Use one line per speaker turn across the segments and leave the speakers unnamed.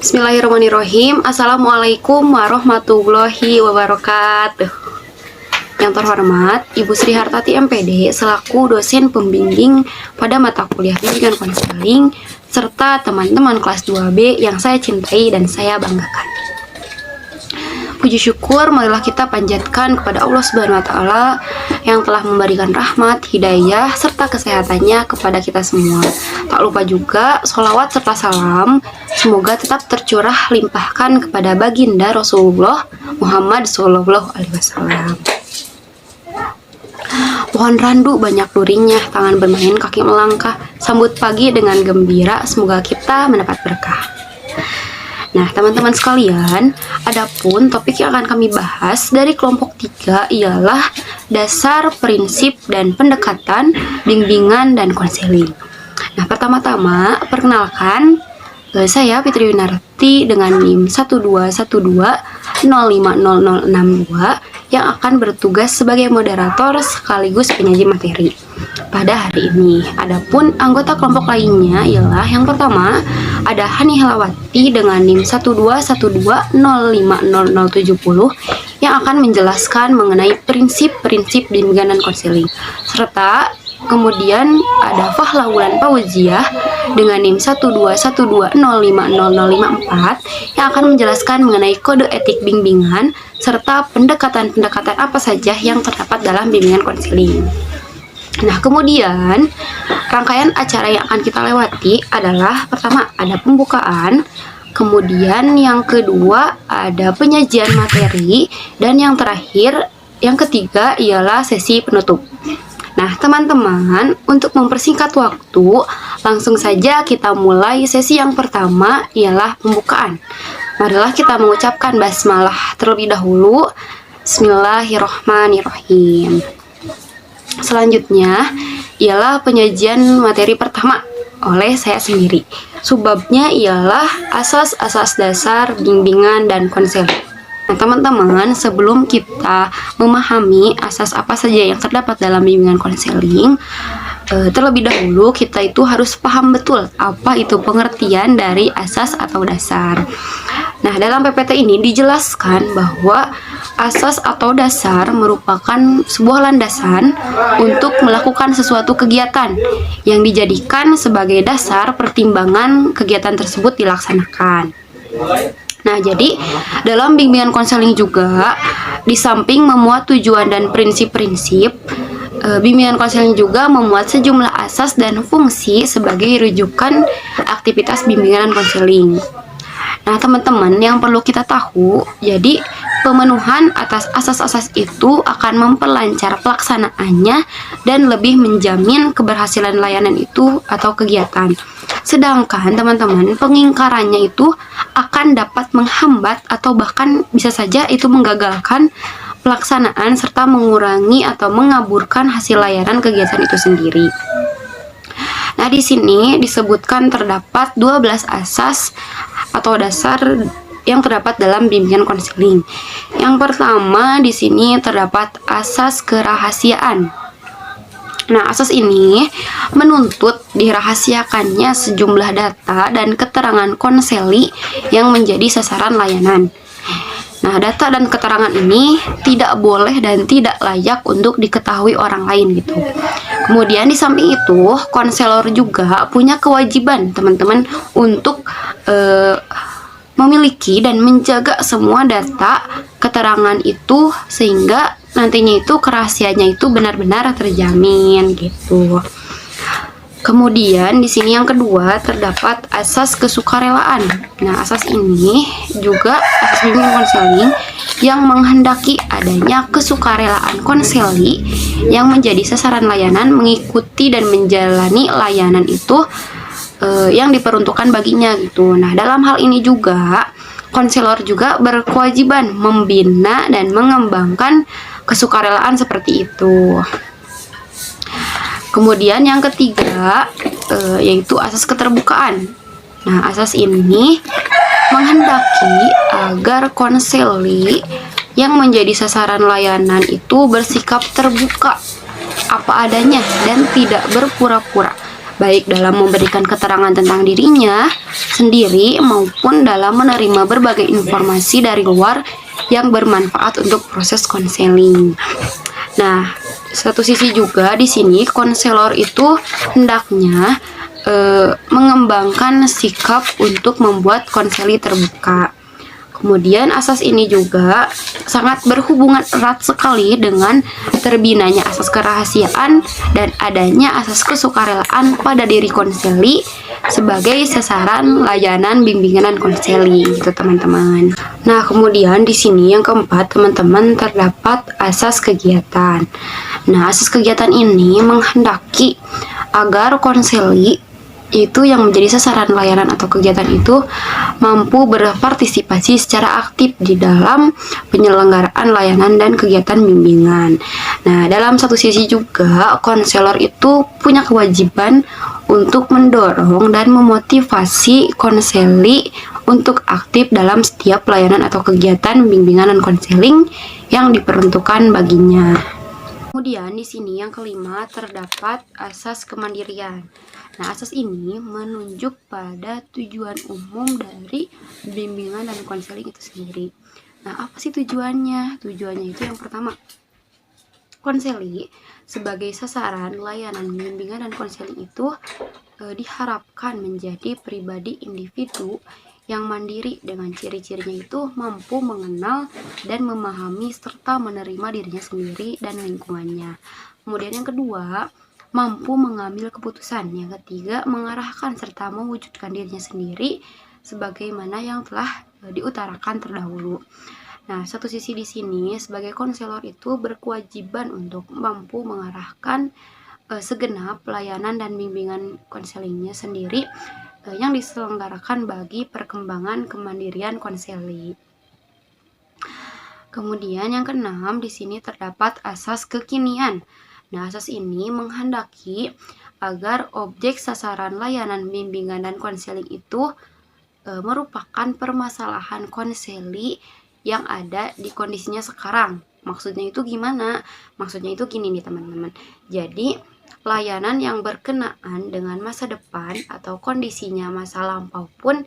Bismillahirrahmanirrahim. Assalamualaikum warahmatullahi wabarakatuh. Yang terhormat Ibu Sri Hartati MPD selaku dosen pembimbing pada mata kuliah bimbingan konseling serta teman-teman kelas 2B yang saya cintai dan saya banggakan. Puji syukur marilah kita panjatkan kepada Allah Subhanahu wa taala yang telah memberikan rahmat, hidayah serta kesehatannya kepada kita semua. Tak lupa juga sholawat serta salam semoga tetap tercurah limpahkan kepada baginda Rasulullah Muhammad Sallallahu Alaihi Wasallam. Pohon randu banyak durinya, tangan bermain kaki melangkah, sambut pagi dengan gembira, semoga kita mendapat berkah. Nah, teman-teman sekalian, adapun topik yang akan kami bahas dari kelompok 3 ialah dasar, prinsip, dan pendekatan bimbingan dan konseling. Nah, pertama-tama, perkenalkan, saya Fitri Winarti dengan NIM 12120500062 yang akan bertugas sebagai moderator sekaligus penyaji materi pada hari ini. Adapun anggota kelompok lainnya ialah yang pertama ada Hani Helawati dengan NIM 121205070 yang akan menjelaskan mengenai prinsip-prinsip bimbingan dan konseling, serta kemudian ada Fahla Wulan Fauziah dengan NIM 121205054 yang akan menjelaskan mengenai kode etik bimbingan serta pendekatan-pendekatan apa saja yang terdapat dalam bimbingan konseling. Nah, kemudian rangkaian acara yang akan kita lewati adalah pertama ada pembukaan, kemudian yang kedua ada penyajian materi, dan yang terakhir, yang ketiga ialah sesi penutup. Nah, teman-teman, untuk mempersingkat waktu, langsung saja kita mulai sesi yang pertama ialah pembukaan. Marilah kita mengucapkan basmalah terlebih dahulu. Bismillahirrahmanirrahim. Selanjutnya ialah penyajian materi pertama oleh saya sendiri. Subbabnya ialah asas-asas dasar bimbingan dan konseling. Nah, teman-teman, sebelum kita memahami asas apa saja yang terdapat dalam bimbingan konseling, terlebih dahulu kita itu harus paham betul apa itu pengertian dari asas atau dasar. Nah, dalam PPT ini dijelaskan bahwa asas atau dasar merupakan sebuah landasan untuk melakukan sesuatu kegiatan yang dijadikan sebagai dasar pertimbangan kegiatan tersebut dilaksanakan. Nah, jadi dalam bimbingan konseling juga, di samping memuat tujuan dan prinsip-prinsip, bimbingan konseling juga memuat sejumlah asas dan fungsi sebagai rujukan aktivitas bimbingan konseling. Nah, teman-teman, yang perlu kita tahu, jadi pemenuhan atas asas-asas itu akan memperlancar pelaksanaannya dan lebih menjamin keberhasilan layanan itu atau kegiatan. Sedangkan teman-teman, pengingkarannya itu akan dapat menghambat atau bahkan bisa saja itu menggagalkan pelaksanaan serta mengurangi atau mengaburkan hasil layanan kegiatan itu sendiri. Nah, di sini disebutkan terdapat 12 asas atau dasar yang terdapat dalam bimbingan konseling. Yang pertama di sini terdapat asas kerahasiaan. Nah, asas ini menuntut dirahasiakannya sejumlah data dan keterangan konseli yang menjadi sasaran layanan. Nah, data dan keterangan ini tidak boleh dan tidak layak untuk diketahui orang lain gitu. Kemudian di samping itu, konselor juga punya kewajiban, teman-teman, untuk memiliki dan menjaga semua data keterangan itu sehingga nantinya itu kerahasiaannya itu benar-benar terjamin gitu. Kemudian di sini yang kedua terdapat asas kesukarelaan. Nah, asas ini juga asas bimbingan konseling yang menghendaki adanya kesukarelaan konseli yang menjadi sasaran layanan mengikuti dan menjalani layanan itu yang diperuntukkan baginya gitu. Nah, dalam hal ini juga konselor juga berkewajiban membina dan mengembangkan kesukarelaan seperti itu. Kemudian yang ketiga yaitu asas keterbukaan. Nah, asas ini menghendaki agar konseli yang menjadi sasaran layanan itu bersikap terbuka apa adanya dan tidak berpura-pura baik dalam memberikan keterangan tentang dirinya sendiri maupun dalam menerima berbagai informasi dari luar yang bermanfaat untuk proses konseling. Nah, satu sisi juga di sini konselor itu hendaknya mengembangkan sikap untuk membuat konseli terbuka. Kemudian asas ini juga sangat berhubungan erat sekali dengan terbinanya asas kerahasiaan dan adanya asas kesukarelaan pada diri konseli sebagai sasaran layanan bimbingan dan konseli gitu teman-teman. Nah, kemudian di sini yang keempat teman-teman terdapat asas kegiatan. Nah, asas kegiatan ini menghendaki agar konseli itu yang menjadi sasaran layanan atau kegiatan itu mampu berpartisipasi secara aktif di dalam penyelenggaraan layanan dan kegiatan bimbingan. Nah, dalam satu sisi juga konselor itu punya kewajiban untuk mendorong dan memotivasi konseli untuk aktif dalam setiap pelayanan atau kegiatan bimbingan dan konseling yang diperuntukkan baginya. Kemudian di sini yang kelima terdapat asas kemandirian. Nah, asas ini menunjuk pada tujuan umum dari bimbingan dan konseling itu sendiri. Nah, apa sih tujuannya? Tujuannya itu yang pertama, konseli sebagai sasaran layanan bimbingan dan konseling itu diharapkan menjadi pribadi individu yang mandiri dengan ciri-cirinya itu mampu mengenal dan memahami serta menerima dirinya sendiri dan lingkungannya. Kemudian yang kedua, mampu mengambil keputusan. Yang ketiga, mengarahkan serta mewujudkan dirinya sendiri sebagaimana yang telah diutarakan terdahulu. Nah, satu sisi di sini sebagai konselor itu berkewajiban untuk mampu mengarahkan segenap pelayanan dan bimbingan konselingnya sendiri yang diselenggarakan bagi perkembangan kemandirian konseli. Kemudian yang keenam di sini terdapat asas kekinian. Nah, asas ini menghendaki agar objek sasaran layanan bimbingan dan konseling itu merupakan permasalahan konseli yang ada di kondisinya sekarang. Maksudnya itu gimana? Maksudnya itu gini nih teman-teman. Jadi layanan yang berkenaan dengan masa depan atau kondisinya masa lampau pun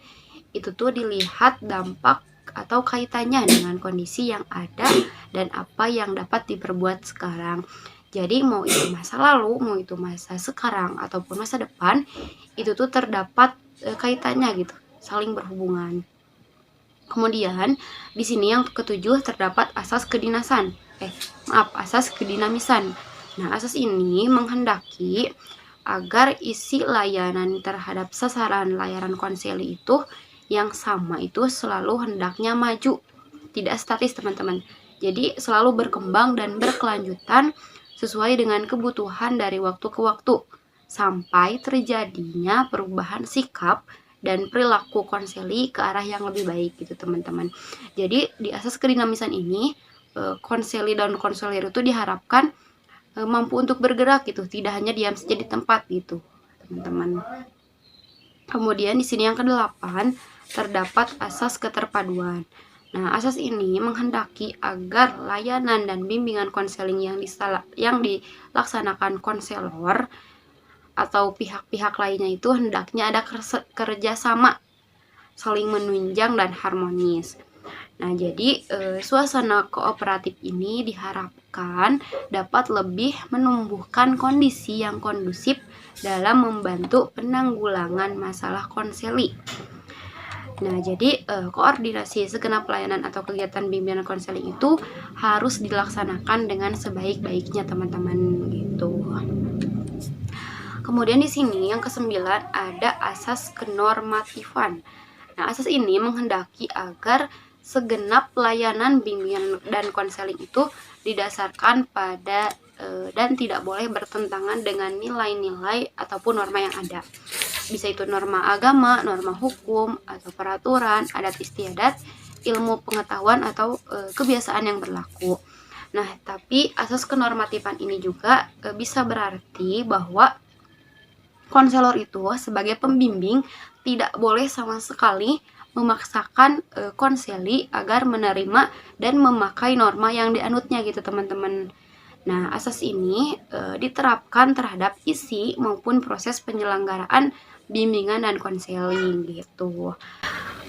itu tuh dilihat dampak atau kaitannya dengan kondisi yang ada dan apa yang dapat diperbuat sekarang. Jadi mau itu masa lalu, mau itu masa sekarang ataupun masa depan, itu tuh terdapat kaitannya gitu, saling berhubungan. Kemudian di sini yang ketujuh terdapat asas kedinasan. Asas kedinamisan. Nah, asas ini menghendaki agar isi layanan terhadap sasaran layanan konseli itu yang sama itu selalu hendaknya maju, tidak statis teman-teman. Jadi selalu berkembang dan berkelanjutan sesuai dengan kebutuhan dari waktu ke waktu sampai terjadinya perubahan sikap dan perilaku konseli ke arah yang lebih baik gitu teman-teman. Jadi di asas kedinamisan ini konseli dan konselor itu diharapkan mampu untuk bergerak gitu, tidak hanya diam saja di tempat gitu teman-teman. Kemudian di sini yang kedelapan terdapat asas keterpaduan. Nah, asas ini menghendaki agar layanan dan bimbingan konseling yang dilaksanakan konselor atau pihak-pihak lainnya itu hendaknya ada kerjasama, saling menunjang dan harmonis. Nah, jadi suasana kooperatif ini diharapkan dapat lebih menumbuhkan kondisi yang kondusif dalam membantu penanggulangan masalah konseli. Nah, jadi koordinasi segenap pelayanan atau kegiatan bimbingan konseling itu harus dilaksanakan dengan sebaik-baiknya teman-teman gitu. Kemudian di sini yang kesembilan ada asas kenormatifan. Nah, asas ini menghendaki agar segenap pelayanan bimbingan dan konseling itu didasarkan pada dan tidak boleh bertentangan dengan nilai-nilai ataupun norma yang ada. Bisa itu norma agama, norma hukum, atau peraturan, adat istiadat, ilmu pengetahuan, atau kebiasaan yang berlaku. Nah, tapi asas kenormatifan ini juga bisa berarti bahwa konselor itu sebagai pembimbing tidak boleh sama sekali memaksakan konseli agar menerima dan memakai norma yang dianutnya gitu teman-teman. Nah, asas ini diterapkan terhadap isi maupun proses penyelenggaraan bimbingan dan konseling gitu.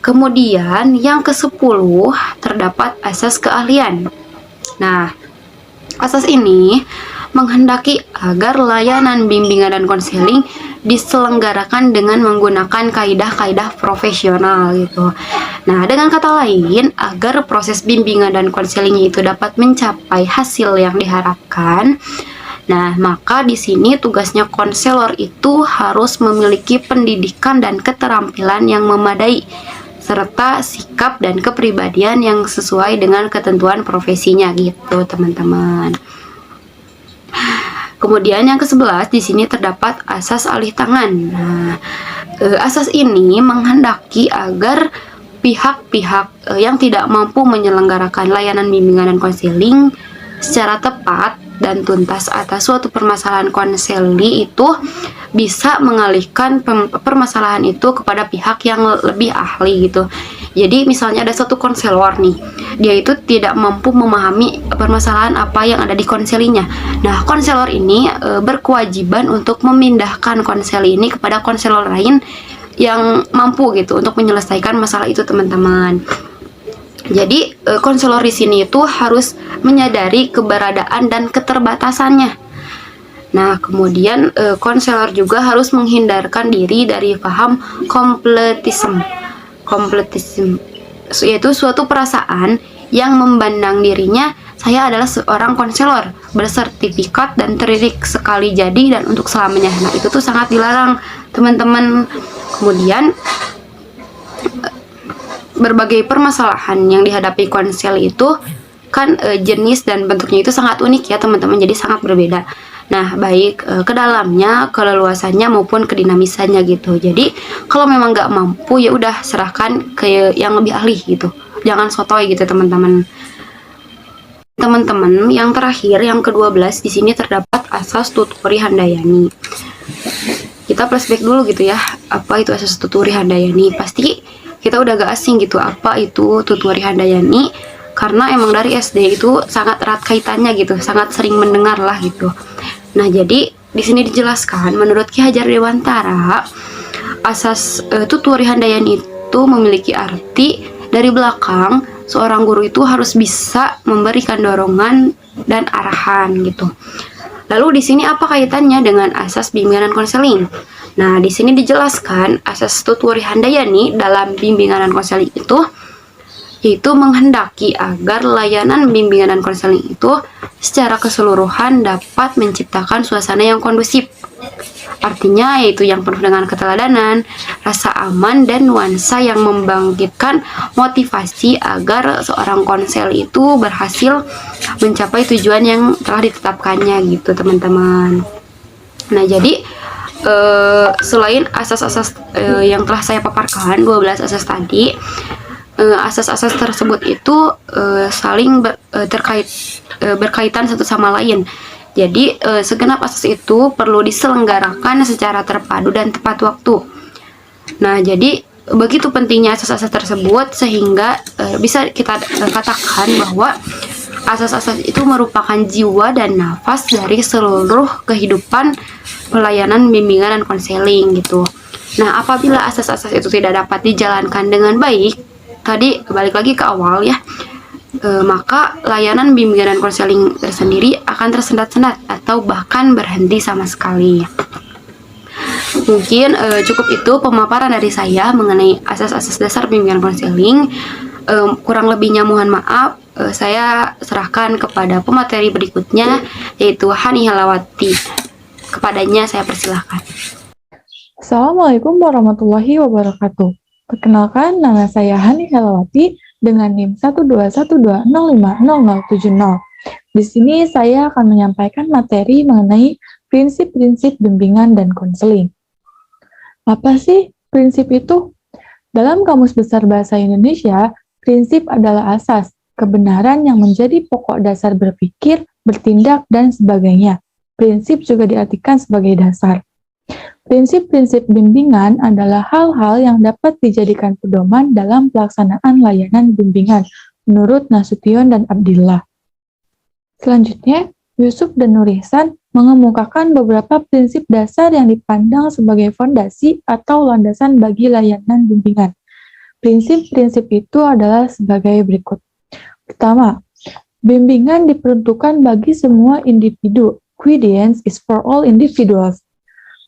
Kemudian yang ke-10 terdapat asas keahlian. Nah, asas ini menghendaki agar layanan bimbingan dan konseling diselenggarakan dengan menggunakan kaidah-kaidah profesional gitu. Nah, dengan kata lain, agar proses bimbingan dan konselingnya itu dapat mencapai hasil yang diharapkan. Nah, maka di sini tugasnya konselor itu harus memiliki pendidikan dan keterampilan yang memadai serta sikap dan kepribadian yang sesuai dengan ketentuan profesinya gitu, teman-teman. Kemudian yang ke-11 di sini terdapat asas alih tangan. Nah, asas ini menghendaki agar pihak-pihak yang tidak mampu menyelenggarakan layanan bimbingan dan konseling secara tepat dan tuntas atas suatu permasalahan konseli itu bisa mengalihkan permasalahan itu kepada pihak yang lebih ahli gitu. Jadi misalnya ada satu konselor nih, dia itu tidak mampu memahami permasalahan apa yang ada di konselinya. Nah, konselor ini berkewajiban untuk memindahkan konseli ini kepada konselor lain yang mampu gitu untuk menyelesaikan masalah itu, teman-teman. Jadi konselor di sini itu harus menyadari keberadaan dan keterbatasannya. Nah, kemudian konselor juga harus menghindarkan diri dari paham kompletisme, yaitu suatu perasaan yang memandang dirinya saya adalah seorang konselor bersertifikat dan terdidik sekali jadi dan untuk selamanya. Nah, itu tuh sangat dilarang, teman-teman. Kemudian berbagai permasalahan yang dihadapi konsel itu kan jenis dan bentuknya itu sangat unik ya, teman-teman. Jadi sangat berbeda. Nah, baik ke dalamnya, keleluasannya maupun kedinamisannya gitu. Jadi kalau memang nggak mampu ya udah serahkan ke yang lebih ahli gitu. Jangan sotoy gitu, teman-teman. Teman-teman, yang terakhir yang ke-12 di sini terdapat asas tuturi handayani. Kita flashback dulu gitu ya. Apa itu asas tuturi handayani? Pasti kita udah gak asing gitu apa itu tuturi handayani, karena emang dari SD itu sangat erat kaitannya gitu, sangat sering mendengar lah gitu. Nah, jadi di sini dijelaskan menurut Ki Hajar Dewantara, asas tuturi handayani itu memiliki arti dari belakang seorang guru itu harus bisa memberikan dorongan dan arahan gitu. Lalu di sini apa kaitannya dengan asas bimbingan dan konseling? Nah, di sini dijelaskan asas tuturi handayani dalam bimbingan dan konseling itu yaitu menghendaki agar layanan bimbingan dan konseling itu secara keseluruhan dapat menciptakan suasana yang kondusif. Artinya yaitu yang penuh dengan keteladanan, rasa aman, dan nuansa yang membangkitkan motivasi agar seorang konsel itu berhasil mencapai tujuan yang telah ditetapkannya gitu, teman-teman. Nah, jadi selain asas-asas yang telah saya paparkan, 12 asas tadi, asas-asas tersebut itu saling berkaitan satu sama lain. Jadi segenap asas itu perlu diselenggarakan secara terpadu dan tepat waktu. Nah, jadi begitu pentingnya asas-asas tersebut sehingga bisa kita katakan bahwa asas-asas itu merupakan jiwa dan nafas dari seluruh kehidupan pelayanan bimbingan dan konseling gitu. Nah, apabila asas-asas itu tidak dapat dijalankan dengan baik, tadi balik lagi ke awal ya, maka layanan bimbingan dan konseling tersendiri akan tersendat-sendat atau bahkan berhenti sama sekali. Mungkin cukup itu pemaparan dari saya mengenai asas-asas dasar bimbingan konseling. Kurang lebihnya mohon maaf. Saya serahkan kepada pemateri berikutnya, yaitu Hani Halawati. Kepadanya saya persilahkan.
Assalamualaikum warahmatullahi wabarakatuh. Perkenalkan, nama saya Hani Halawati dengan NIM 12120500070. Di sini saya akan menyampaikan materi mengenai prinsip-prinsip bimbingan dan konseling. Apa sih prinsip itu? Dalam Kamus Besar Bahasa Indonesia, prinsip adalah asas, kebenaran yang menjadi pokok dasar berpikir, bertindak, dan sebagainya. Prinsip juga diartikan sebagai dasar. Prinsip-prinsip bimbingan adalah hal-hal yang dapat dijadikan pedoman dalam pelaksanaan layanan bimbingan menurut Nasution dan Abdillah. Selanjutnya, Yusuf dan Nur Ihsan mengemukakan beberapa prinsip dasar yang dipandang sebagai fondasi atau landasan bagi layanan bimbingan. Prinsip-prinsip itu adalah sebagai berikut. Pertama, bimbingan diperuntukkan bagi semua individu. Guidance is for all individuals.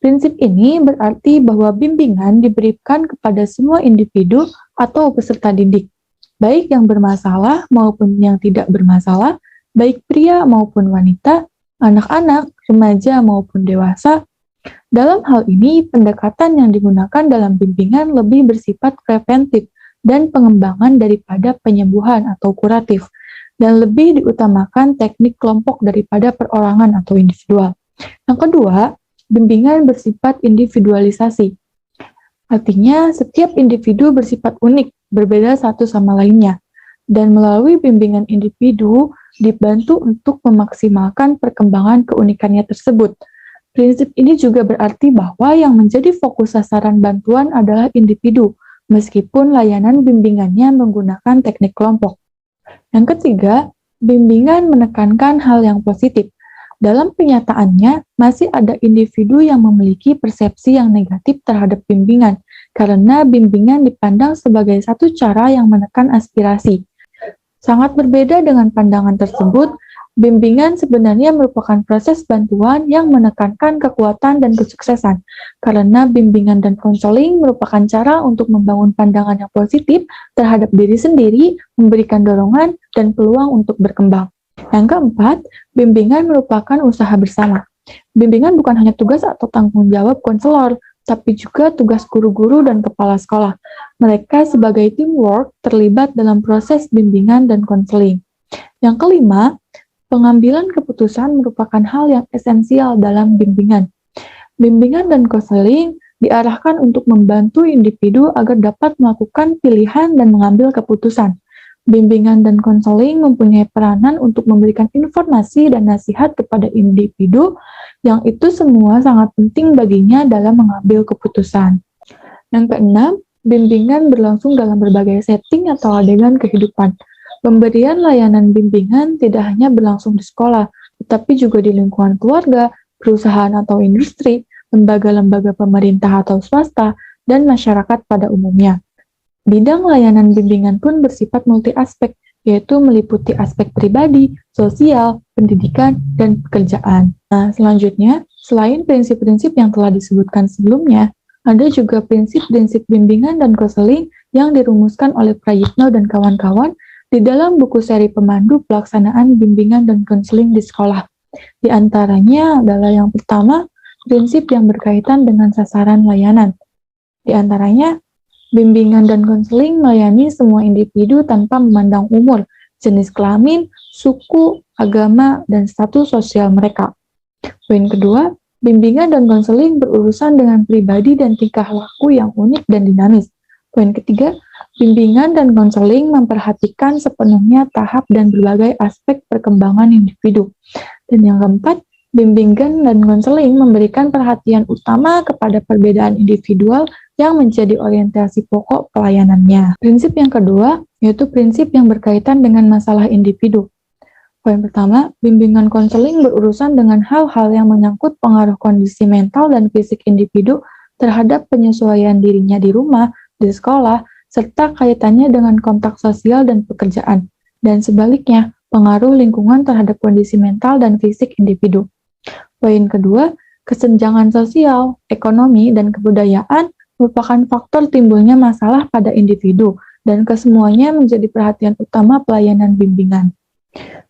Prinsip ini berarti bahwa bimbingan diberikan kepada semua individu atau peserta didik, baik yang bermasalah maupun yang tidak bermasalah, baik pria maupun wanita, anak-anak, remaja maupun dewasa. Dalam hal ini, pendekatan yang digunakan dalam bimbingan lebih bersifat preventif dan pengembangan daripada penyembuhan atau kuratif, dan lebih diutamakan teknik kelompok daripada perorangan atau individual. Yang kedua, bimbingan bersifat individualisasi. Artinya, setiap individu bersifat unik, berbeda satu sama lainnya, dan melalui bimbingan individu dibantu untuk memaksimalkan perkembangan keunikannya tersebut. Prinsip ini juga berarti bahwa yang menjadi fokus sasaran bantuan adalah individu, meskipun layanan bimbingannya menggunakan teknik kelompok. Yang ketiga, bimbingan menekankan hal yang positif. Dalam kenyataannya, masih ada individu yang memiliki persepsi yang negatif terhadap bimbingan, karena bimbingan dipandang sebagai satu cara yang menekan aspirasi. Sangat berbeda dengan pandangan tersebut, bimbingan sebenarnya merupakan proses bantuan yang menekankan kekuatan dan kesuksesan, karena bimbingan dan konseling merupakan cara untuk membangun pandangan yang positif terhadap diri sendiri, memberikan dorongan dan peluang untuk berkembang. Yang keempat, bimbingan merupakan usaha bersama. Bimbingan bukan hanya tugas atau tanggung jawab konselor, tapi juga tugas guru-guru dan kepala sekolah. Mereka sebagai teamwork terlibat dalam proses bimbingan dan konseling. Yang kelima, pengambilan keputusan merupakan hal yang esensial dalam bimbingan. Bimbingan dan konseling diarahkan untuk membantu individu agar dapat melakukan pilihan dan mengambil keputusan. Bimbingan dan konseling mempunyai peranan untuk memberikan informasi dan nasihat kepada individu yang itu semua sangat penting baginya dalam mengambil keputusan. Yang keenam, bimbingan berlangsung dalam berbagai setting atau adegan kehidupan. Pemberian layanan bimbingan tidak hanya berlangsung di sekolah, tetapi juga di lingkungan keluarga, perusahaan atau industri, lembaga-lembaga pemerintah atau swasta, dan masyarakat pada umumnya. Bidang layanan bimbingan pun bersifat multi-aspek, yaitu meliputi aspek pribadi, sosial, pendidikan, dan pekerjaan. Nah, selanjutnya, selain prinsip-prinsip yang telah disebutkan sebelumnya, ada juga prinsip-prinsip bimbingan dan konseling yang dirumuskan oleh Prayitno dan kawan-kawan di dalam buku seri pemandu pelaksanaan bimbingan dan konseling di sekolah. Di antaranya adalah yang pertama, prinsip yang berkaitan dengan sasaran layanan. Di antaranya, bimbingan dan konseling melayani semua individu tanpa memandang umur, jenis kelamin, suku, agama, dan status sosial mereka. Poin kedua, bimbingan dan konseling berurusan dengan pribadi dan tingkah laku yang unik dan dinamis. Poin ketiga, bimbingan dan konseling memperhatikan sepenuhnya tahap dan berbagai aspek perkembangan individu. Dan yang keempat, bimbingan dan konseling memberikan perhatian utama kepada perbedaan individual yang menjadi orientasi pokok pelayanannya. Prinsip yang kedua, yaitu prinsip yang berkaitan dengan masalah individu. Poin pertama, bimbingan konseling berurusan dengan hal-hal yang menyangkut pengaruh kondisi mental dan fisik individu terhadap penyesuaian dirinya di rumah, di sekolah, serta kaitannya dengan kontak sosial dan pekerjaan, dan sebaliknya, pengaruh lingkungan terhadap kondisi mental dan fisik individu. Poin kedua, kesenjangan sosial, ekonomi, dan kebudayaan merupakan faktor timbulnya masalah pada individu, dan kesemuanya menjadi perhatian utama pelayanan bimbingan.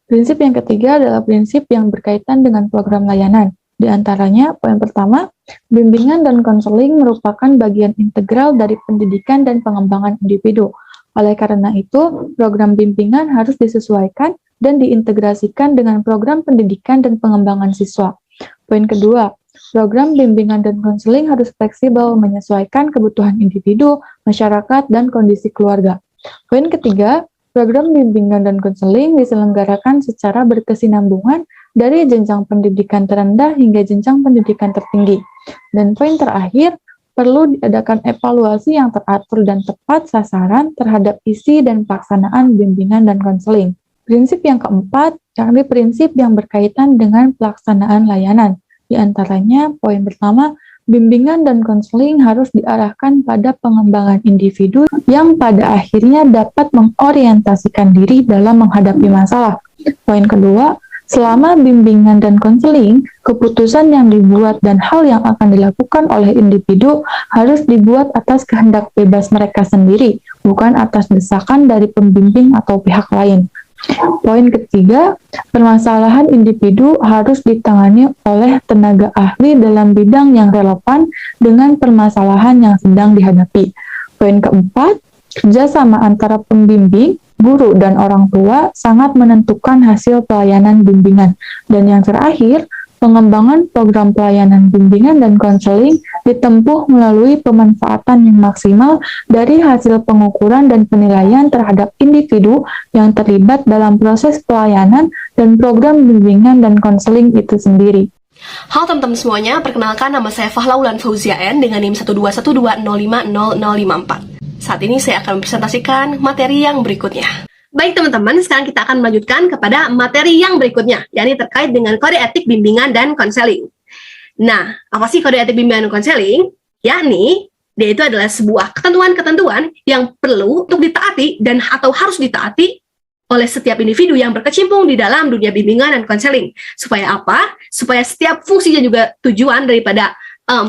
Prinsip yang ketiga adalah prinsip yang berkaitan dengan program layanan. Di antaranya, poin pertama, bimbingan dan konseling merupakan bagian integral dari pendidikan dan pengembangan individu. Oleh karena itu, program bimbingan harus disesuaikan dan diintegrasikan dengan program pendidikan dan pengembangan siswa. Poin kedua, program bimbingan dan konseling harus fleksibel menyesuaikan kebutuhan individu, masyarakat, dan kondisi keluarga. Poin ketiga, program bimbingan dan konseling diselenggarakan secara berkesinambungan dari jenjang pendidikan terendah hingga jenjang pendidikan tertinggi. Dan poin terakhir, perlu diadakan evaluasi yang teratur dan tepat sasaran terhadap isi dan pelaksanaan bimbingan dan konseling. Prinsip yang keempat, yakni prinsip yang berkaitan dengan pelaksanaan layanan. Di antaranya, poin pertama, bimbingan dan konseling harus diarahkan pada pengembangan individu yang pada akhirnya dapat mengorientasikan diri dalam menghadapi masalah. Poin kedua, selama bimbingan dan konseling, keputusan yang dibuat dan hal yang akan dilakukan oleh individu harus dibuat atas kehendak bebas mereka sendiri, bukan atas desakan dari pembimbing atau pihak lain. Poin ketiga, permasalahan individu harus ditangani oleh tenaga ahli dalam bidang yang relevan dengan permasalahan yang sedang dihadapi. Poin keempat, kerjasama antara pembimbing, guru, dan orang tua sangat menentukan hasil pelayanan bimbingan. Dan yang terakhir, pengembangan program pelayanan bimbingan dan konseling ditempuh melalui pemanfaatan yang maksimal dari hasil pengukuran dan penilaian terhadap individu yang terlibat dalam proses pelayanan dan program bimbingan dan konseling itu sendiri.
Halo teman-teman semuanya, perkenalkan nama saya Fahlaulan Fauzia N dengan NIM 12120500054. Saat ini saya akan mempresentasikan materi yang berikutnya. Baik teman-teman, sekarang kita akan melanjutkan kepada materi yang berikutnya, yakni terkait dengan kode etik bimbingan dan konseling. Nah, apa sih kode etik bimbingan dan konseling? Yakni, dia itu adalah sebuah ketentuan-ketentuan yang perlu untuk ditaati dan atau harus ditaati oleh setiap individu yang berkecimpung di dalam dunia bimbingan dan konseling. Supaya apa? Supaya setiap fungsi dan juga tujuan daripada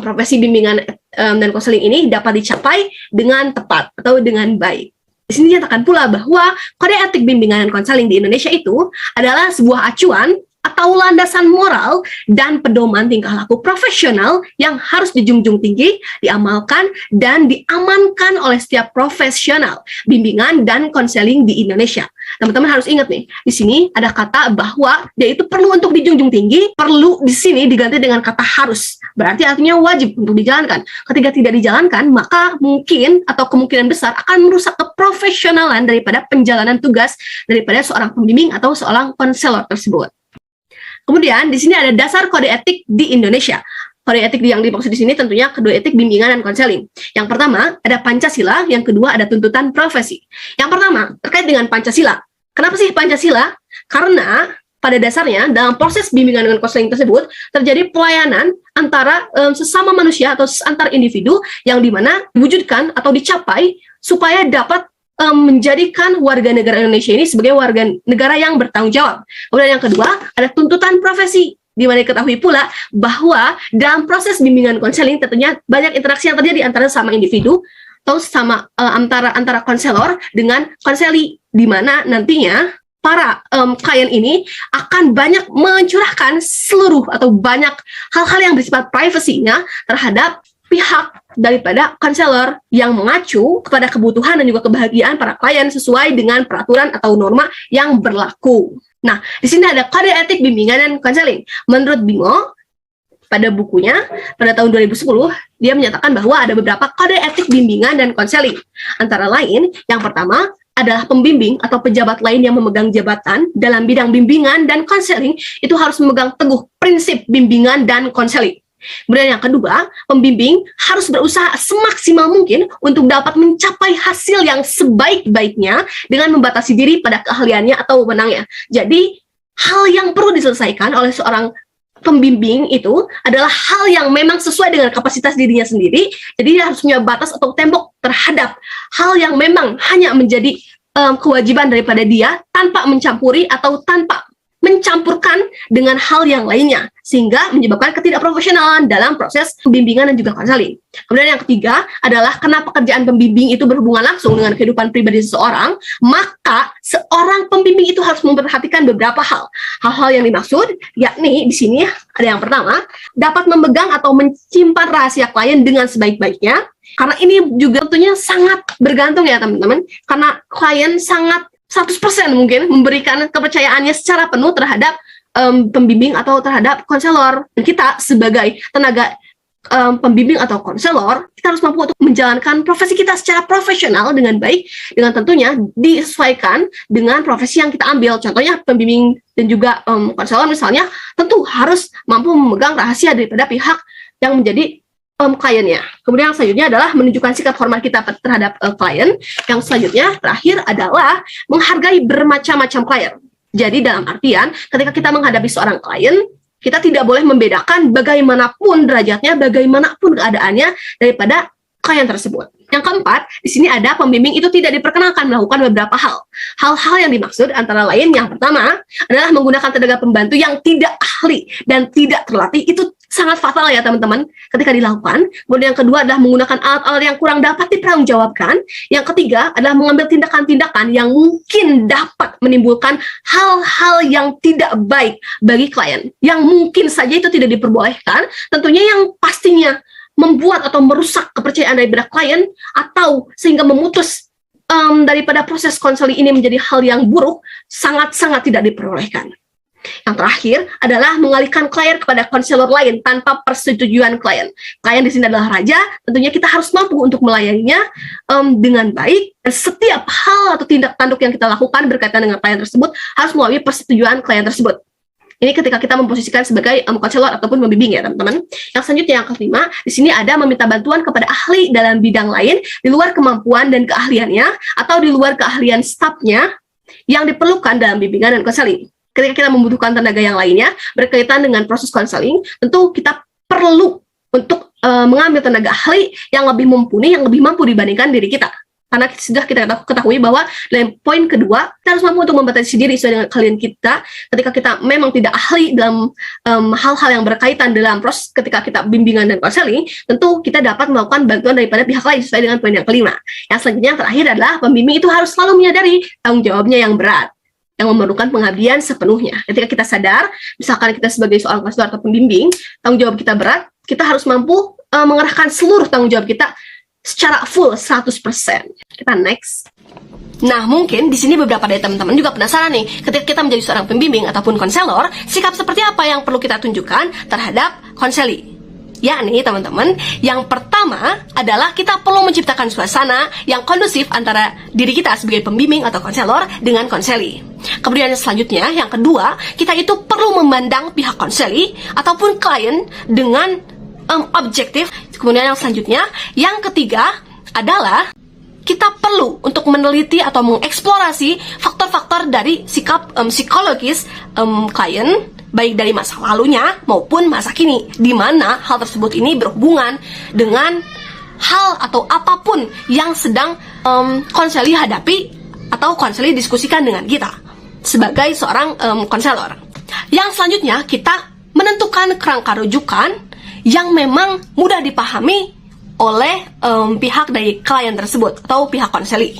profesi bimbingan dan konseling ini dapat dicapai dengan tepat atau dengan baik. Di sini dinyatakan pula bahwa kode etik bimbingan dan konseling di Indonesia itu adalah sebuah acuan atau landasan moral dan pedoman tingkah laku profesional yang harus dijunjung tinggi, diamalkan, dan diamankan oleh setiap profesional bimbingan dan konseling di Indonesia. Teman-teman harus ingat nih, di sini ada kata bahwa dia itu perlu untuk dijunjung tinggi, perlu di sini diganti dengan kata harus. Berarti artinya wajib untuk dijalankan. Ketika tidak dijalankan, maka mungkin atau kemungkinan besar akan merusak keprofesionalan daripada penjalanan tugas daripada seorang pembimbing atau seorang konselor tersebut. Kemudian di sini ada dasar kode etik di Indonesia. Kode etik yang dimaksud di sini tentunya kode etik bimbingan dan konseling. Yang pertama ada Pancasila, yang kedua ada tuntutan profesi. Yang pertama terkait dengan Pancasila. Kenapa sih Pancasila? Karena pada dasarnya dalam proses bimbingan dan konseling tersebut terjadi pelayanan antara sesama manusia atau antar individu yang dimana diwujudkan atau dicapai supaya dapat menjadikan warga negara Indonesia ini sebagai warga negara yang bertanggung jawab. Kemudian yang kedua, ada tuntutan profesi, di mana diketahui pula bahwa dalam proses bimbingan konseling tentunya banyak interaksi yang terjadi antara sama individu atau sama antara konselor dengan konseli, di mana nantinya para klien ini akan banyak mencurahkan seluruh atau banyak hal-hal yang bersifat privasinya terhadap pihak daripada konselor yang mengacu kepada kebutuhan dan juga kebahagiaan para klien sesuai dengan peraturan atau norma yang berlaku. Nah, di sini ada kode etik bimbingan dan konseling. Menurut Bimo, pada bukunya pada tahun 2010, dia menyatakan bahwa ada beberapa kode etik bimbingan dan konseling. Antara lain, yang pertama adalah pembimbing atau pejabat lain yang memegang jabatan dalam bidang bimbingan dan konseling itu harus memegang teguh prinsip bimbingan dan konseling. Kemudian yang kedua, pembimbing harus berusaha semaksimal mungkin untuk dapat mencapai hasil yang sebaik-baiknya dengan membatasi diri pada keahliannya atau wewenangnya. Jadi, hal yang perlu diselesaikan oleh seorang pembimbing itu adalah hal yang memang sesuai dengan kapasitas dirinya sendiri. Jadi, dia harus punya batas atau tembok terhadap hal yang memang hanya menjadi kewajiban daripada dia tanpa mencampuri atau tanpa mencampurkan dengan hal yang lainnya, sehingga menyebabkan ketidakprofesionalan dalam proses pembimbingan dan juga konseling. Kemudian yang ketiga adalah karena pekerjaan pembimbing itu berhubungan langsung dengan kehidupan pribadi seseorang, maka seorang pembimbing itu harus memperhatikan beberapa hal. Hal-hal yang dimaksud, yakni di sini ada yang pertama, dapat memegang atau menyimpan rahasia klien dengan sebaik-baiknya, karena ini juga tentunya sangat bergantung ya teman-teman, karena klien sangat 100% mungkin memberikan kepercayaannya secara penuh terhadap pembimbing atau terhadap konselor. Dan kita sebagai tenaga pembimbing atau konselor, kita harus mampu untuk menjalankan profesi kita secara profesional dengan baik, dengan tentunya disesuaikan dengan profesi yang kita ambil. Contohnya pembimbing dan juga konselor misalnya, tentu harus mampu memegang rahasia daripada pihak yang menjadi kliennya. Kemudian yang selanjutnya adalah menunjukkan sikap hormat kita terhadap klien. Yang selanjutnya, terakhir adalah menghargai bermacam-macam klien. Jadi dalam artian, ketika kita menghadapi seorang klien, kita tidak boleh membedakan bagaimanapun derajatnya, bagaimanapun keadaannya daripada klien tersebut. Yang keempat, di sini ada pembimbing itu tidak diperkenankan melakukan beberapa hal. Hal-hal yang dimaksud antara lain yang pertama adalah menggunakan tenaga pembantu yang tidak ahli dan tidak terlatih. Itu sangat fatal ya teman-teman ketika dilakukan. Kemudian yang kedua adalah menggunakan alat-alat yang kurang dapat dipertanggungjawabkan. Yang ketiga adalah mengambil tindakan-tindakan yang mungkin dapat menimbulkan hal-hal yang tidak baik bagi klien, yang mungkin saja itu tidak diperbolehkan, tentunya yang pastinya membuat atau merusak kepercayaan daripada klien atau sehingga memutus daripada proses konseling ini menjadi hal yang buruk, sangat-sangat tidak diperbolehkan. Yang terakhir adalah mengalihkan klien kepada konselor lain tanpa persetujuan klien. Klien di sini adalah raja, tentunya kita harus mampu untuk melayaninya dengan baik, dan setiap hal atau tindak tanduk yang kita lakukan berkaitan dengan klien tersebut harus melalui persetujuan klien tersebut. Ini ketika kita memposisikan sebagai konselor ataupun pembimbing ya teman-teman. Yang selanjutnya yang kelima, di sini ada meminta bantuan kepada ahli dalam bidang lain di luar kemampuan dan keahliannya atau di luar keahlian stafnya yang diperlukan dalam bimbingan dan konseling. Ketika kita membutuhkan tenaga yang lainnya berkaitan dengan proses konseling, tentu kita perlu untuk mengambil tenaga ahli yang lebih mumpuni, yang lebih mampu dibandingkan diri kita. Karena sudah kita ketahui bahwa dalam poin kedua, kita harus mampu untuk membatasi diri sesuai dengan klien kita. Ketika kita memang tidak ahli dalam hal-hal yang berkaitan dalam proses ketika kita bimbingan dan konseling, tentu kita dapat melakukan bantuan daripada pihak lain sesuai dengan poin yang kelima. Yang selanjutnya yang terakhir adalah pembimbing itu harus selalu menyadari tanggung jawabnya yang berat, yang memerlukan pengabdian sepenuhnya. Ketika kita sadar, misalkan kita sebagai seorang konselor atau pembimbing, tanggung jawab kita berat, kita harus mampu mengerahkan seluruh tanggung jawab kita secara full 100%. Kita next. Nah, mungkin di sini beberapa dari teman-teman juga penasaran nih, ketika kita menjadi seorang pembimbing ataupun konselor, sikap seperti apa yang perlu kita tunjukkan terhadap konseli? Yakni teman-teman, yang pertama adalah kita perlu menciptakan suasana yang kondusif antara diri kita sebagai pembimbing atau konselor dengan konseli. Kemudian selanjutnya, yang kedua, kita itu perlu memandang pihak konseli ataupun klien dengan objektif. Kemudian yang selanjutnya, yang ketiga adalah kita perlu untuk meneliti atau mengeksplorasi faktor-faktor dari sikap psikologis klien, baik dari masa lalunya maupun masa kini, di mana hal tersebut ini berhubungan dengan hal atau apapun yang sedang konseli hadapi atau konseli diskusikan dengan kita sebagai seorang konselor. Yang selanjutnya, kita menentukan kerangka rujukan yang memang mudah dipahami oleh pihak dari klien tersebut atau pihak konseli.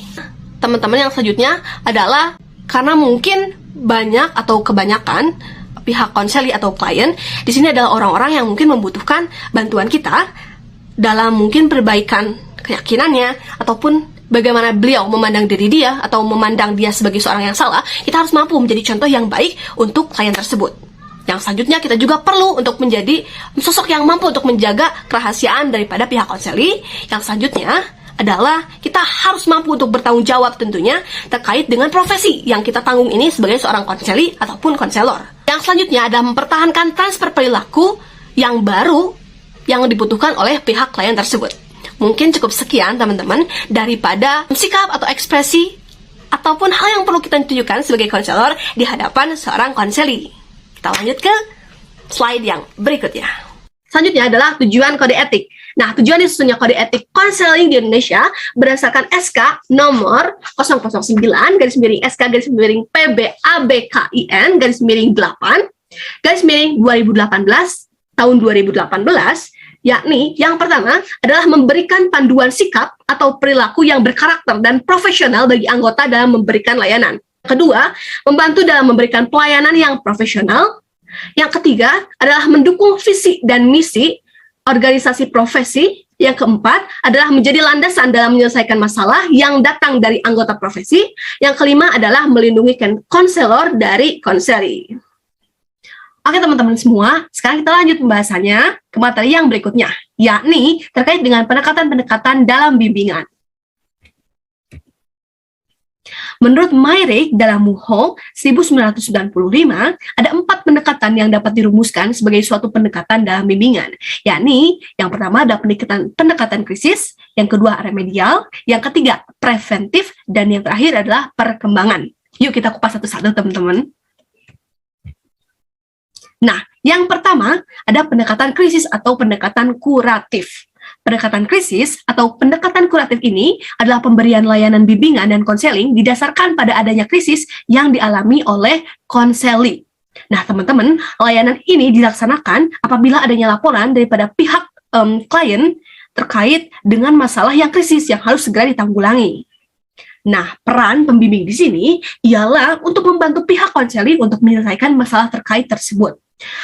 Teman-teman, yang selanjutnya adalah karena mungkin banyak atau kebanyakan pihak konseli atau klien di sini adalah orang-orang yang mungkin membutuhkan bantuan kita dalam mungkin perbaikan keyakinannya ataupun bagaimana beliau memandang diri dia atau memandang dia sebagai seorang yang salah. Kita harus mampu menjadi contoh yang baik untuk klien tersebut. Yang selanjutnya, kita juga perlu untuk menjadi sosok yang mampu untuk menjaga kerahasiaan daripada pihak konseli. Yang selanjutnya adalah kita harus mampu untuk bertanggung jawab tentunya terkait dengan profesi yang kita tanggung ini sebagai seorang konseli ataupun konselor. Yang selanjutnya adalah mempertahankan transfer perilaku yang baru yang dibutuhkan oleh pihak klien tersebut. Mungkin cukup sekian teman-teman daripada sikap atau ekspresi ataupun hal yang perlu kita tunjukkan sebagai konselor di hadapan seorang konseli. Kita lanjut ke slide yang berikutnya. Selanjutnya adalah tujuan kode etik. Nah, tujuan disusunnya kode etik konseling di Indonesia berdasarkan SK nomor 009-SK-PBABKIN-8 tahun 2018, yakni yang pertama adalah memberikan panduan sikap atau perilaku yang berkarakter dan profesional bagi anggota dalam memberikan layanan. Kedua, membantu dalam memberikan pelayanan yang profesional. Yang ketiga adalah mendukung visi dan misi organisasi profesi. Yang keempat adalah menjadi landasan dalam menyelesaikan masalah yang datang dari anggota profesi. Yang kelima adalah melindungi konselor dari konseli. Oke teman-teman semua, sekarang kita lanjut pembahasannya ke materi yang berikutnya, yakni terkait dengan pendekatan-pendekatan dalam bimbingan. Menurut Myrick dalam Muhong 1995, ada 4 pendekatan yang dapat dirumuskan sebagai suatu pendekatan dalam bimbingan, yakni yang pertama ada pendekatan krisis, yang kedua remedial, yang ketiga preventif, dan yang terakhir adalah perkembangan. Yuk kita kupas satu-satu teman-teman. Nah, yang pertama ada pendekatan krisis atau pendekatan kuratif. Pendekatan krisis atau pendekatan kuratif ini adalah pemberian layanan bimbingan dan konseling didasarkan pada adanya krisis yang dialami oleh konseli. Nah, teman-teman, layanan ini dilaksanakan apabila adanya laporan daripada pihak klien terkait dengan masalah yang krisis yang harus segera ditanggulangi. Nah, peran pembimbing di sini ialah untuk membantu pihak konseling untuk menyelesaikan masalah terkait tersebut.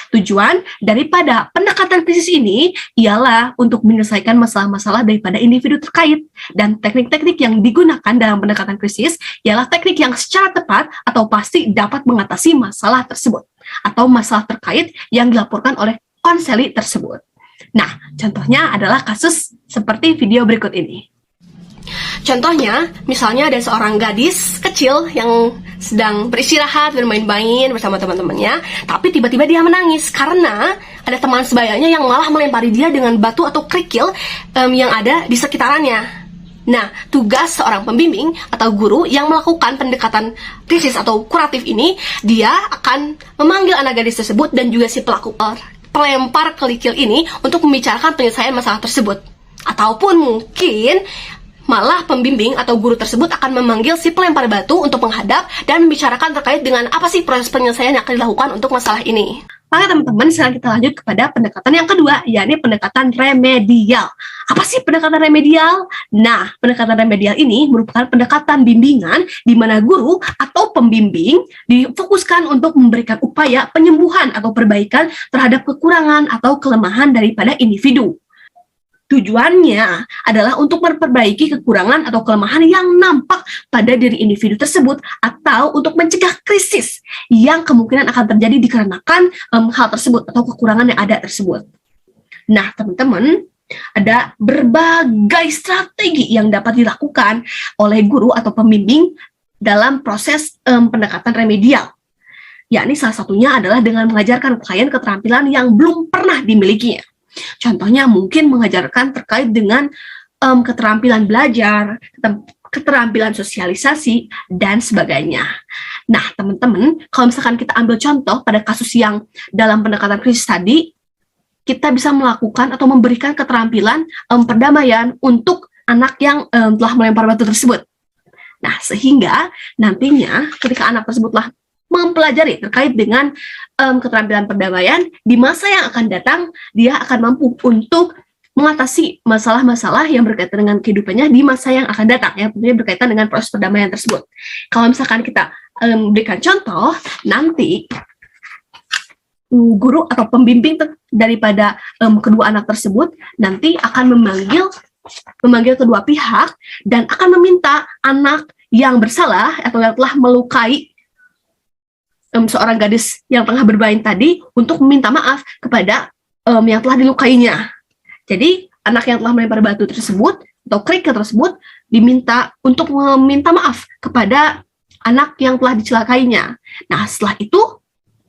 Tujuan daripada pendekatan krisis ini ialah untuk menyelesaikan masalah-masalah daripada individu terkait, dan teknik-teknik yang digunakan dalam pendekatan krisis ialah teknik yang secara tepat atau pasti dapat mengatasi masalah tersebut atau masalah terkait yang dilaporkan oleh konseli tersebut. Nah, contohnya adalah kasus seperti video berikut ini. Contohnya, misalnya ada seorang gadis kecil yang sedang beristirahat, bermain-main bersama teman-temannya, tapi tiba-tiba dia menangis karena ada teman sebayanya yang malah melempari dia dengan batu atau kerikil yang ada di sekitarannya. Nah, tugas seorang pembimbing atau guru yang melakukan pendekatan krisis atau kuratif ini, dia akan memanggil anak gadis tersebut dan juga si pelaku pelempar kerikil ini untuk membicarakan penyelesaian masalah tersebut. Ataupun mungkin malah pembimbing atau guru tersebut akan memanggil si pelempar batu untuk menghadap dan membicarakan terkait dengan apa sih proses penyelesaian yang akan dilakukan untuk masalah ini. Maka teman-teman, sekarang kita lanjut kepada pendekatan yang kedua, yakni pendekatan remedial. Apa sih pendekatan remedial? Nah, pendekatan remedial ini merupakan pendekatan bimbingan di mana guru atau pembimbing difokuskan untuk memberikan upaya penyembuhan atau perbaikan terhadap kekurangan atau kelemahan daripada individu. Tujuannya adalah untuk memperbaiki kekurangan atau kelemahan yang nampak pada diri individu tersebut atau untuk mencegah krisis yang kemungkinan akan terjadi dikarenakan hal tersebut atau kekurangan yang ada tersebut. Nah, teman-teman, ada berbagai strategi yang dapat dilakukan oleh guru atau pembimbing dalam proses pendekatan remedial. Yakni salah satunya adalah dengan mengajarkan klien keterampilan yang belum pernah dimilikinya. Contohnya mungkin mengajarkan terkait dengan keterampilan belajar, keterampilan sosialisasi, dan sebagainya. Nah, teman-teman, kalau misalkan kita ambil contoh pada kasus yang dalam pendekatan krisis tadi, kita bisa melakukan atau memberikan keterampilan perdamaian untuk anak yang telah melempar batu tersebut. Nah, sehingga nantinya ketika anak tersebutlah mempelajari terkait dengan keterampilan perdamaian, di masa yang akan datang dia akan mampu untuk mengatasi masalah-masalah yang berkaitan dengan kehidupannya di masa yang akan datang, yang tentunya berkaitan dengan proses perdamaian tersebut. Kalau misalkan kita berikan contoh, nanti guru atau pembimbing daripada kedua anak tersebut nanti akan memanggil kedua pihak dan akan meminta anak yang bersalah atau yang telah melukai seorang gadis yang tengah bermain tadi untuk meminta maaf kepada yang telah dilukainya. Jadi, anak yang telah melempar batu tersebut atau kerikil tersebut diminta untuk meminta maaf kepada anak yang telah dicelakainya. Nah, setelah itu,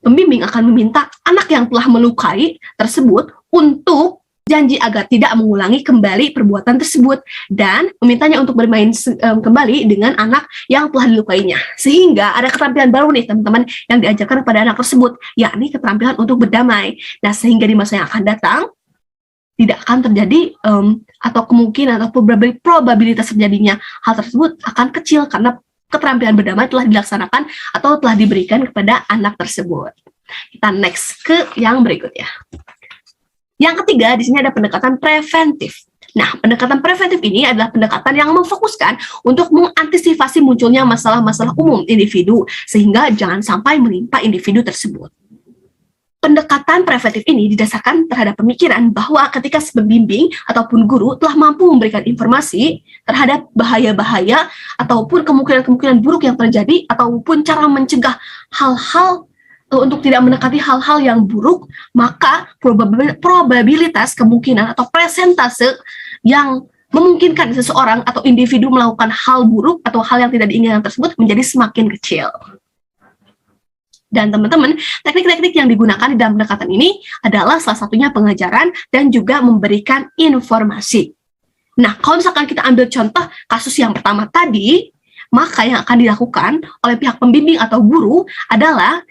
pembimbing akan meminta anak yang telah melukai tersebut untuk janji agar tidak mengulangi kembali perbuatan tersebut dan memintanya untuk bermain kembali dengan anak yang telah dilukainya. Sehingga ada keterampilan baru nih teman-teman yang diajarkan kepada anak tersebut, yakni keterampilan untuk berdamai. Nah, sehingga di masa yang akan datang tidak akan terjadi atau kemungkinan atau probabilitas terjadinya hal tersebut akan kecil karena keterampilan berdamai telah dilaksanakan atau telah diberikan kepada anak tersebut. Kita next ke yang berikutnya. Yang ketiga, di sini ada pendekatan preventif. Nah, pendekatan preventif ini adalah pendekatan yang memfokuskan untuk mengantisipasi munculnya masalah-masalah umum individu, sehingga jangan sampai menimpa individu tersebut. Pendekatan preventif ini didasarkan terhadap pemikiran bahwa ketika pembimbing ataupun guru telah mampu memberikan informasi terhadap bahaya-bahaya ataupun kemungkinan-kemungkinan buruk yang terjadi ataupun cara mencegah hal-hal untuk tidak mendekati hal-hal yang buruk, maka probabilitas kemungkinan atau persentase yang memungkinkan seseorang atau individu melakukan hal buruk atau hal yang tidak diinginkan tersebut menjadi semakin kecil. Dan teman-teman, teknik-teknik yang digunakan di dalam pendekatan ini adalah salah satunya pengajaran dan juga memberikan informasi. Nah, kalau misalkan kita ambil contoh kasus yang pertama tadi, maka yang akan dilakukan oleh pihak pembimbing atau guru adalah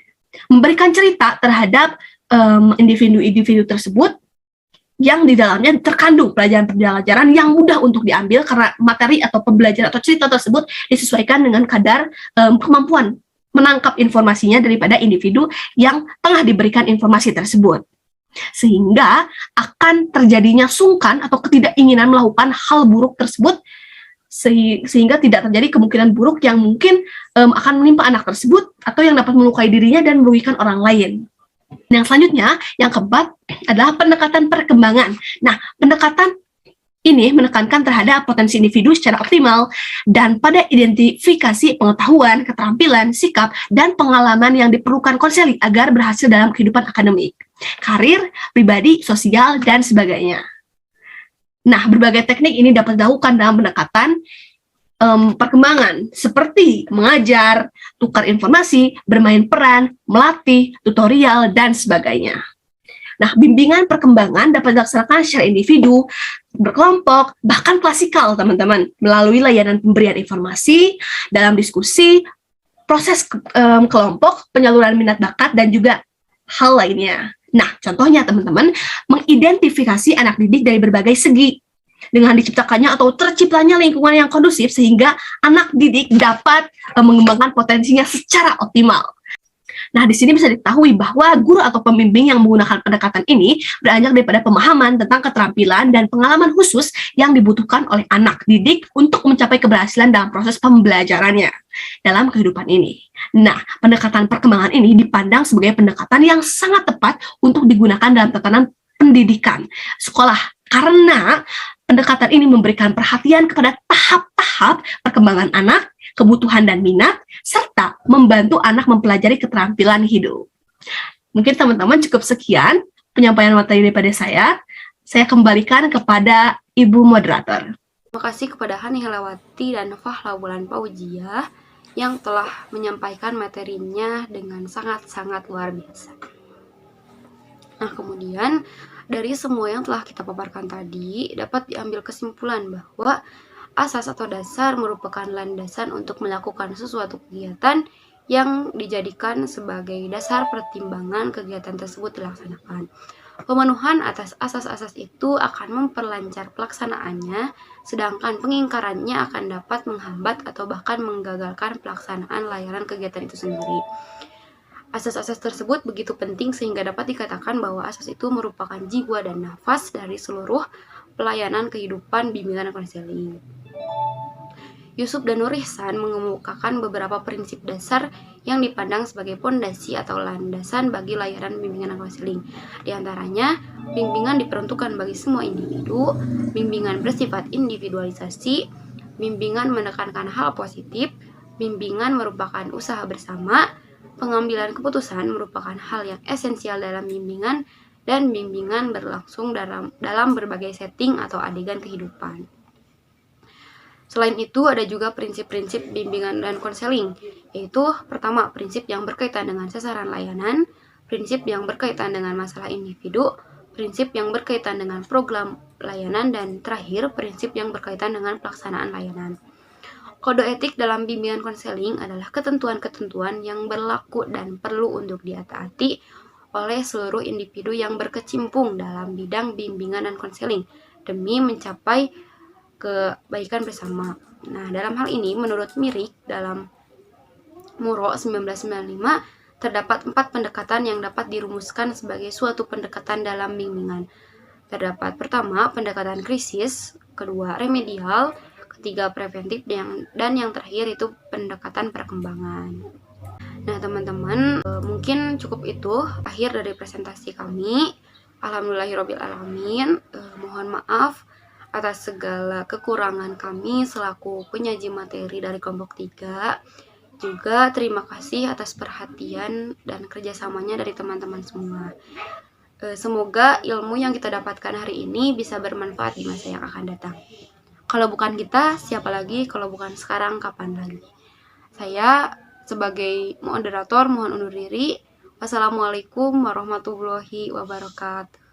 memberikan cerita terhadap individu-individu tersebut yang di dalamnya terkandung pelajaran-pelajaran yang mudah untuk diambil karena materi atau pembelajaran atau cerita tersebut disesuaikan dengan kadar kemampuan menangkap informasinya daripada individu yang tengah diberikan informasi tersebut. Sehingga akan terjadinya sungkan atau ketidakinginan melakukan hal buruk tersebut, sehingga tidak terjadi kemungkinan buruk yang mungkin akan menimpa anak tersebut atau yang dapat melukai dirinya dan merugikan orang lain. Yang selanjutnya, yang keempat adalah pendekatan perkembangan. Nah, pendekatan ini menekankan terhadap potensi individu secara optimal dan pada identifikasi pengetahuan, keterampilan, sikap, dan pengalaman yang diperlukan konseling agar berhasil dalam kehidupan akademik, karir, pribadi, sosial, dan sebagainya. Nah, berbagai teknik ini dapat dilakukan dalam pendekatan perkembangan seperti mengajar, tukar informasi, bermain peran, melatih, tutorial, dan sebagainya. Nah, bimbingan perkembangan dapat dilaksanakan secara individu, berkelompok, bahkan klasikal, teman-teman, melalui layanan pemberian informasi, dalam diskusi, proses kelompok, penyaluran minat bakat, dan juga hal lainnya. Nah, contohnya, teman-teman, mengidentifikasi anak didik dari berbagai segi, dengan diciptakannya atau terciptanya lingkungan yang kondusif sehingga anak didik dapat mengembangkan potensinya secara optimal. Nah, di sini bisa diketahui bahwa guru atau pembimbing yang menggunakan pendekatan ini beranjak daripada pemahaman tentang keterampilan dan pengalaman khusus yang dibutuhkan oleh anak didik untuk mencapai keberhasilan dalam proses pembelajarannya dalam kehidupan ini. Nah, pendekatan perkembangan ini dipandang sebagai pendekatan yang sangat tepat untuk digunakan dalam tatanan pendidikan sekolah karena pendekatan ini memberikan perhatian kepada tahap-tahap perkembangan anak, kebutuhan dan minat, serta membantu anak mempelajari keterampilan hidup. Mungkin teman-teman cukup sekian penyampaian materi daripada saya. Saya kembalikan kepada Ibu Moderator.
Terima kasih kepada Hani Helawati dan Fahla Wulan Paujiah yang telah menyampaikan materinya dengan sangat-sangat luar biasa. Nah, kemudian dari semua yang telah kita paparkan tadi, dapat diambil kesimpulan bahwa asas atau dasar merupakan landasan untuk melakukan sesuatu kegiatan yang dijadikan sebagai dasar pertimbangan kegiatan tersebut dilaksanakan. Pemenuhan atas asas-asas itu akan memperlancar pelaksanaannya, sedangkan pengingkarannya akan dapat menghambat atau bahkan menggagalkan pelaksanaan layanan kegiatan itu sendiri. Asas-asas tersebut begitu penting sehingga dapat dikatakan bahwa asas itu merupakan jiwa dan nafas dari seluruh pelayanan kehidupan bimbingan dan konseling. Yusuf dan Nur Ihsan mengemukakan beberapa prinsip dasar yang dipandang sebagai pondasi atau landasan bagi layanan bimbingan dan konseling. Di antaranya, bimbingan diperuntukkan bagi semua individu, bimbingan bersifat individualisasi, bimbingan menekankan hal positif, bimbingan merupakan usaha bersama, pengambilan keputusan merupakan hal yang esensial dalam bimbingan, dan bimbingan berlangsung dalam berbagai setting atau adegan kehidupan. Selain itu, ada juga prinsip-prinsip bimbingan dan konseling, yaitu pertama, prinsip yang berkaitan dengan sasaran layanan, prinsip yang berkaitan dengan masalah individu, prinsip yang berkaitan dengan program layanan, dan terakhir, prinsip yang berkaitan dengan pelaksanaan layanan. Kode etik dalam bimbingan konseling adalah ketentuan-ketentuan yang berlaku dan perlu untuk ditaati oleh seluruh individu yang berkecimpung dalam bidang bimbingan dan konseling demi mencapai kebaikan bersama. Nah, dalam hal ini menurut Mirik dalam Muro 1995 terdapat 4 pendekatan yang dapat dirumuskan sebagai suatu pendekatan dalam bimbingan. Terdapat pertama, pendekatan krisis, kedua, remedial, ketiga, preventif, dan yang terakhir itu pendekatan perkembangan. Nah, teman-teman, mungkin cukup itu akhir dari presentasi kami. Alhamdulillahirrabbilalamin. Mohon maaf atas segala kekurangan kami selaku penyaji materi dari kelompok 3. Juga terima kasih atas perhatian dan kerjasamanya dari teman-teman semua. Semoga ilmu yang kita dapatkan hari ini bisa bermanfaat di masa yang akan datang. Kalau bukan kita, siapa lagi? Kalau bukan sekarang, kapan lagi? Saya sebagai moderator mohon undur diri. Wassalamualaikum warahmatullahi wabarakatuh.